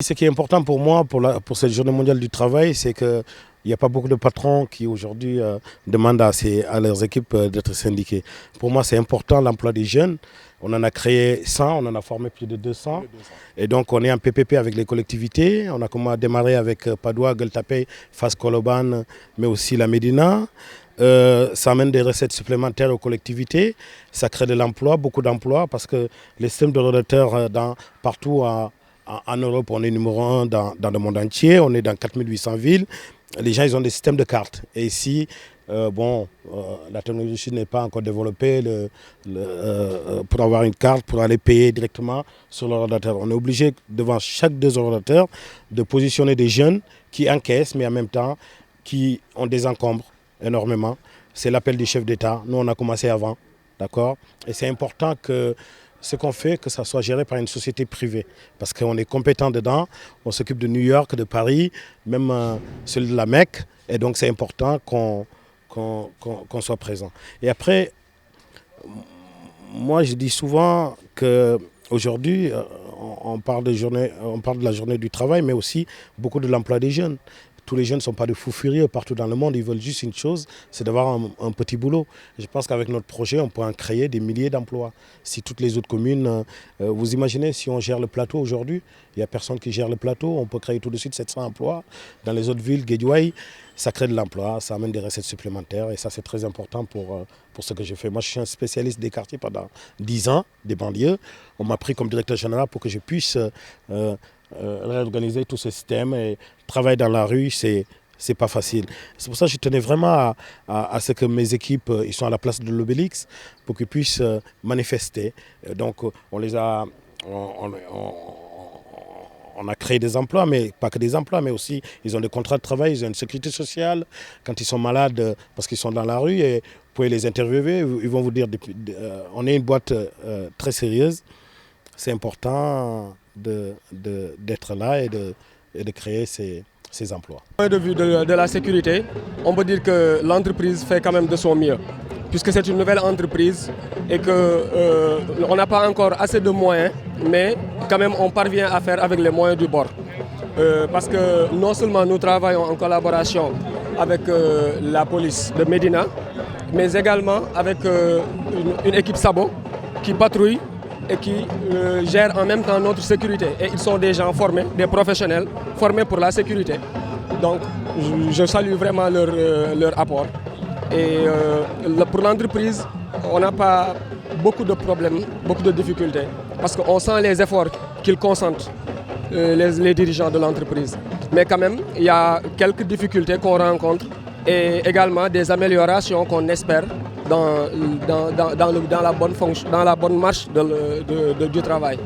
ce qui est important pour moi, pour cette journée mondiale du travail, c'est qu'il n'y a pas beaucoup de patrons qui aujourd'hui demandent à leurs équipes d'être syndiqués. Pour moi, c'est important l'emploi des jeunes. On en a créé 100, on en a formé plus de 200. Et donc, on est en PPP avec les collectivités. On a démarré avec Padoua, Gueule Tapée, Fass Colobane, mais aussi la Médina. Ça amène des recettes supplémentaires aux collectivités. Ça crée de l'emploi, beaucoup d'emplois, parce que les systèmes de relateurs partout en Europe, on est numéro 1 dans le monde entier. On est dans 4800 villes. Les gens, ils ont des systèmes de cartes. Et ici, la technologie n'est pas encore développée pour avoir une carte, pour aller payer directement sur l'ordinateur. On est obligé, devant chaque 2 ordinateurs, de positionner des jeunes qui encaissent, mais en même temps, qui ont des encombres énormément. C'est l'appel du chef d'État. Nous, on a commencé avant, d'accord? Et c'est important que ce qu'on fait, que ça soit géré par une société privée. Parce qu'on est compétent dedans. On s'occupe de New York, de Paris, même celui de la Mecque. Et donc, c'est important qu'on soit présent. Et après, moi, je dis souvent qu'aujourd'hui, on parle de la journée du travail, mais aussi beaucoup de l'emploi des jeunes. Tous les jeunes ne sont pas de fous furieux partout dans le monde. Ils veulent juste une chose, c'est d'avoir un petit boulot. Je pense qu'avec notre projet, on peut en créer des milliers d'emplois. Si toutes les autres communes, vous imaginez, si on gère le plateau aujourd'hui, il n'y a personne qui gère le plateau, on peut créer tout de suite 700 emplois. Dans les autres villes, Guédiawaye, ça crée de l'emploi, ça amène des recettes supplémentaires et ça c'est très important pour ce que je fais. Moi je suis un spécialiste des quartiers pendant 10 ans, des banlieues. On m'a pris comme directeur général pour que je puisse réorganiser tout ce système et travailler dans la rue, c'est pas facile. C'est pour ça que je tenais vraiment à ce que mes équipes ils sont à la place de l'Obélix pour qu'ils puissent manifester. Donc on a créé des emplois, mais pas que des emplois, mais aussi ils ont des contrats de travail, ils ont une sécurité sociale. Quand ils sont malades, parce qu'ils sont dans la rue, et vous pouvez les interviewer, ils vont vous dire, on est une boîte très sérieuse. C'est important d'être là et de créer ces emplois. Du point de vue de la sécurité, on peut dire que l'entreprise fait quand même de son mieux, puisque c'est une nouvelle entreprise et qu'on n'a pas encore assez de moyens, mais quand même on parvient à faire avec les moyens du bord. Parce que non seulement nous travaillons en collaboration avec la police de Médina, mais également avec une équipe Sabo qui patrouille et qui gèrent en même temps notre sécurité. Et ils sont des gens formés, des professionnels formés pour la sécurité. Donc je salue vraiment leur apport. Et pour l'entreprise, on n'a pas beaucoup de problèmes, beaucoup de difficultés, parce qu'on sent les efforts qu'ils consentent, les dirigeants de l'entreprise. Mais quand même, il y a quelques difficultés qu'on rencontre et également des améliorations qu'on espère dans la bonne marche du travail.